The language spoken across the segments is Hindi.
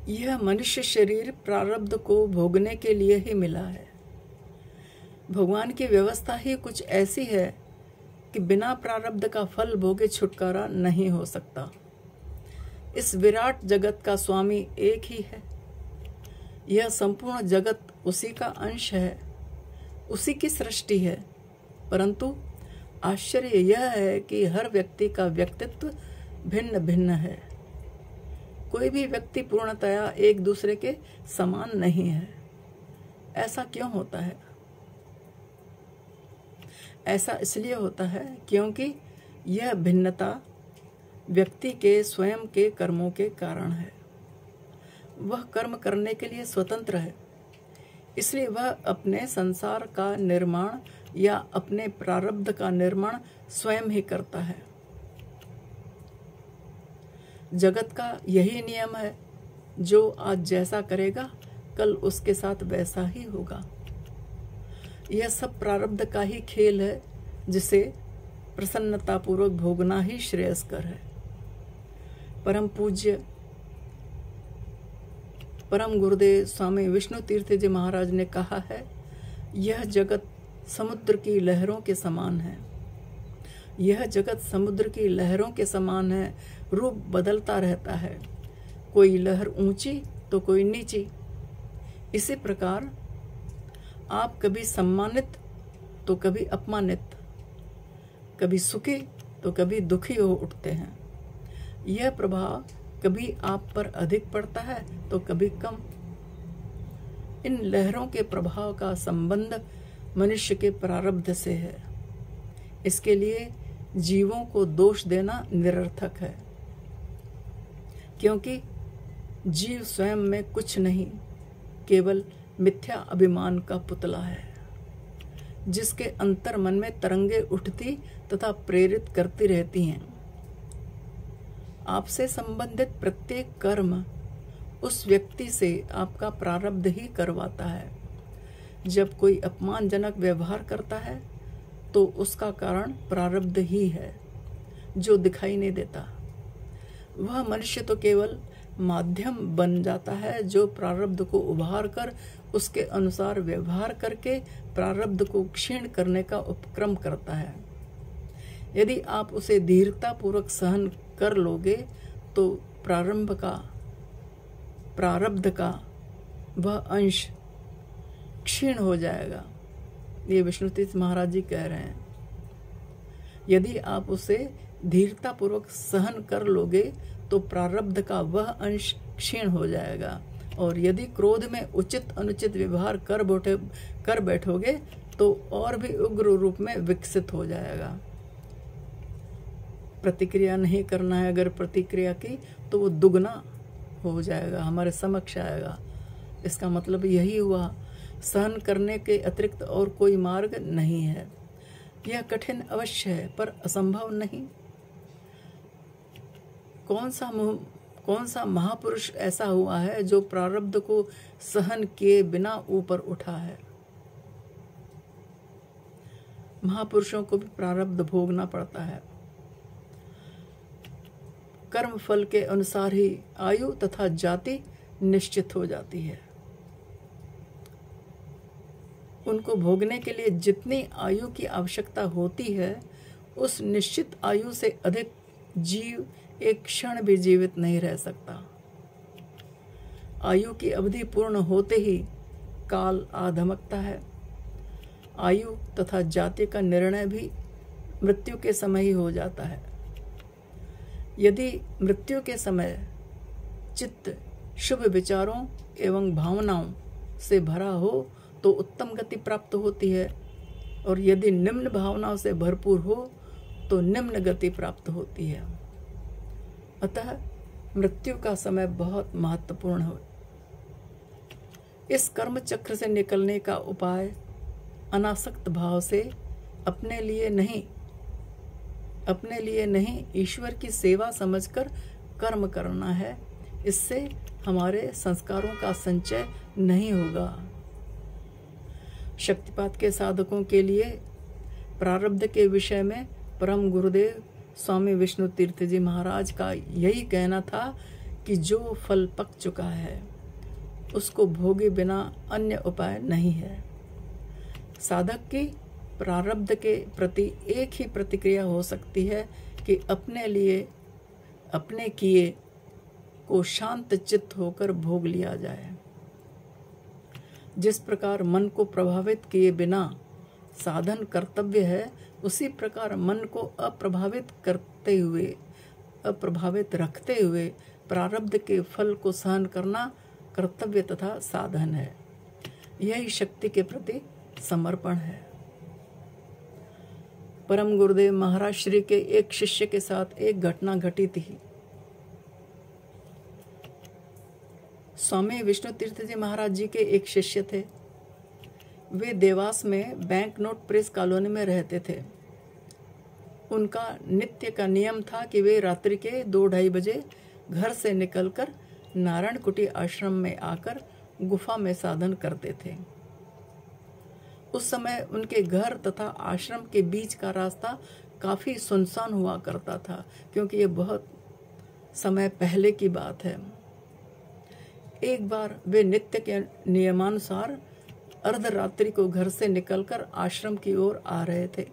यह मनुष्य शरीर प्रारब्ध को भोगने के लिए ही मिला है। भगवान की व्यवस्था ही कुछ ऐसी है कि बिना प्रारब्ध का फल भोगे छुटकारा नहीं हो सकता। इस विराट जगत का स्वामी एक ही है। यह संपूर्ण जगत उसी का अंश है, उसी की सृष्टि है। परंतु आश्चर्य यह है कि हर व्यक्ति का व्यक्तित्व भिन्न भिन्न है। कोई भी व्यक्ति पूर्णतया एक दूसरे के समान नहीं है। ऐसा क्यों होता है? ऐसा इसलिए होता है क्योंकि यह भिन्नता व्यक्ति के स्वयं के कर्मों के कारण है। वह कर्म करने के लिए स्वतंत्र है, इसलिए वह अपने संसार का निर्माण या अपने प्रारब्ध का निर्माण स्वयं ही करता है। जगत का यही नियम है, जो आज जैसा करेगा कल उसके साथ वैसा ही होगा। यह सब प्रारब्ध का ही खेल है, जिसे प्रसन्नतापूर्वक भोगना ही श्रेयस्कर है। परम पूज्य परम गुरुदेव स्वामी विष्णु तीर्थ जी महाराज ने कहा है, यह जगत समुद्र की लहरों के समान है। यह जगत समुद्र की लहरों के समान है, रूप बदलता रहता है, कोई लहर ऊंची तो कोई नीची। इसी प्रकार आप कभी सम्मानित तो कभी अपमानित, कभी सुखी तो कभी दुखी हो उठते हैं। यह प्रभाव कभी आप पर अधिक पड़ता है तो कभी कम। इन लहरों के प्रभाव का संबंध मनुष्य के प्रारब्ध से है। इसके लिए जीवों को दोष देना निरर्थक है, क्योंकि जीव स्वयं में कुछ नहीं, केवल मिथ्या अभिमान का पुतला है, जिसके अंतर मन में तरंगे उठती तथा प्रेरित करती रहती हैं। आपसे संबंधित प्रत्येक कर्म उस व्यक्ति से आपका प्रारब्ध ही करवाता है। जब कोई अपमानजनक व्यवहार करता है तो उसका कारण प्रारब्ध ही है, जो दिखाई नहीं देता। वह मनुष्य तो केवल माध्यम बन जाता है, जो प्रारब्ध को उभार कर उसके अनुसार व्यवहार करके प्रारब्ध को क्षीण करने का उपक्रम करता है। यदि आप उसे धीरतापूर्वक सहन कर लोगे तो प्रारब्ध का वह अंश क्षीण हो जाएगा। ये विष्णुतीर्थ महाराज जी कह रहे हैं। यदि आप उसे धीरतापूर्वक सहन कर लोगे तो प्रारब्ध का वह अंश क्षीण हो जाएगा, और यदि क्रोध में उचित अनुचित व्यवहार कर बैठोगे तो और भी उग्र रूप में विकसित हो जाएगा। प्रतिक्रिया नहीं करना है, अगर प्रतिक्रिया की तो वो दुगना हो जाएगा, हमारे समक्ष आएगा। इसका मतलब यही हुआ, सहन करने के अतिरिक्त और कोई मार्ग नहीं है। यह कठिन अवश्य है पर असंभव नहीं। कौन सा महापुरुष ऐसा हुआ है जो प्रारब्ध को सहन किए बिना ऊपर उठा है? महापुरुषों को भी प्रारब्ध भोगना पड़ता है। कर्म फल के अनुसार ही आयु तथा जाति निश्चित हो जाती है। उनको भोगने के लिए जितनी आयु की आवश्यकता होती है, उस निश्चित आयु से अधिक जीव एक क्षण भी जीवित नहीं रह सकता। आयु की अवधि पूर्ण होते ही काल आ धमकता है। आयु तथा जाति का निर्णय भी मृत्यु के समय ही हो जाता है। यदि मृत्यु के समय चित्त शुभ विचारों एवं भावनाओं से भरा हो तो उत्तम गति प्राप्त होती है, और यदि निम्न भावनाओं से भरपूर हो तो निम्न गति प्राप्त होती है। अतः मृत्यु का समय बहुत महत्वपूर्ण है। इस कर्म चक्र से निकलने का उपाय अनासक्त भाव से अपने लिए नहीं ईश्वर की सेवा समझकर कर्म करना है। इससे हमारे संस्कारों का संचय नहीं होगा। शक्तिपात के साधकों के लिए प्रारब्ध के विषय में परम गुरुदेव स्वामी विष्णु तीर्थ जी महाराज का यही कहना था कि जो फल पक चुका है उसको भोगे बिना अन्य उपाय नहीं है। साधक की प्रारब्ध के प्रति एक ही प्रतिक्रिया हो सकती है कि अपने लिए अपने किए को शांत चित्त होकर भोग लिया जाए। जिस प्रकार मन को प्रभावित किए बिना साधन कर्तव्य है, उसी प्रकार मन को अप्रभावित रखते हुए प्रारब्ध के फल को सहन करना कर्तव्य तथा साधन है। यही शक्ति के प्रति समर्पण है। परम गुरुदेव महाराज श्री के एक शिष्य के साथ एक घटना घटी थी। स्वामी विष्णु तीर्थ जी महाराज जी के एक शिष्य थे। वे देवास में बैंक नोट प्रेस कॉलोनी में रहते थे। उनका नित्य का नियम था कि वे रात्रि के 2-2:30 बजे घर से निकलकर नारायण कुटी आश्रम में आकर गुफा में साधन करते थे। उस समय उनके घर तथा आश्रम के बीच का रास्ता काफी सुनसान हुआ करता था, क्योंकि ये बहुत समय पहले की बात है। एक बार वे नित्य के नियमानुसार अर्धरात्रि को घर से निकलकर आश्रम की ओर आ रहे थे।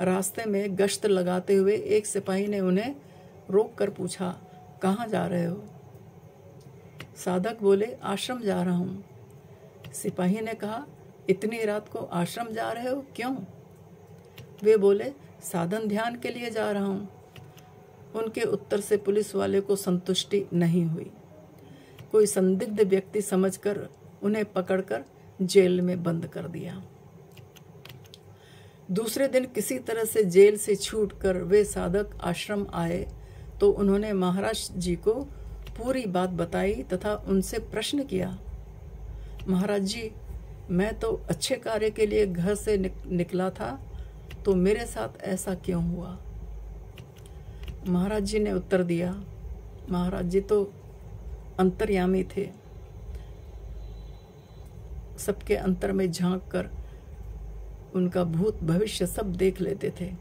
रास्ते में गश्त लगाते हुए एक सिपाही ने उन्हें रोककर पूछा, कहाँ जा रहे हो? साधक बोले, आश्रम जा रहा हूँ। सिपाही ने कहा, इतनी रात को आश्रम जा रहे हो, क्यों? वे बोले, साधन ध्यान के लिए जा रहा हूँ। उनके उत्तर से पुलिस वाले को संतुष्टि नहीं हुई। कोई संदिग्ध व्यक्ति समझकर उन्हें पकड़कर जेल में बंद कर दिया। दूसरे दिन किसी तरह से जेल से छूटकर वे साधक आश्रम आए तो उन्होंने महाराज जी को पूरी बात बताई तथा उनसे प्रश्न किया, महाराज जी, मैं तो अच्छे कार्य के लिए घर से निकला था, तो मेरे साथ ऐसा क्यों हुआ? महाराज जी ने उत्तर दिया, महाराज जी तो अंतर्यामी थे, सबके अंतर में झांक कर उनका भूत भविष्य सब देख लेते थे।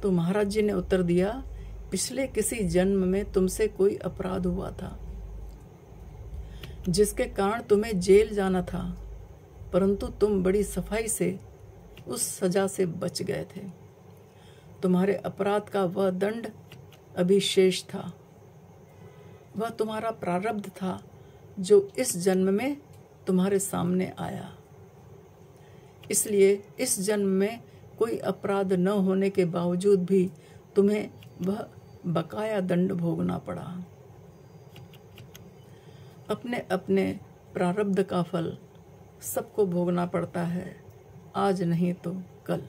तो महाराज जी ने उत्तर दिया, पिछले किसी जन्म में तुमसे कोई अपराध हुआ था जिसके कारण तुम्हें जेल जाना था, परंतु तुम बड़ी सफाई से उस सजा से बच गए थे। तुम्हारे अपराध का वह दंड अभी शेष था। वह तुम्हारा प्रारब्ध था जो इस जन्म में तुम्हारे सामने आया। इसलिए इस जन्म में कोई अपराध न होने के बावजूद भी तुम्हें वह बकाया दंड भोगना पड़ा। अपने अपने प्रारब्ध का फल सबको भोगना पड़ता है, आज नहीं तो कल।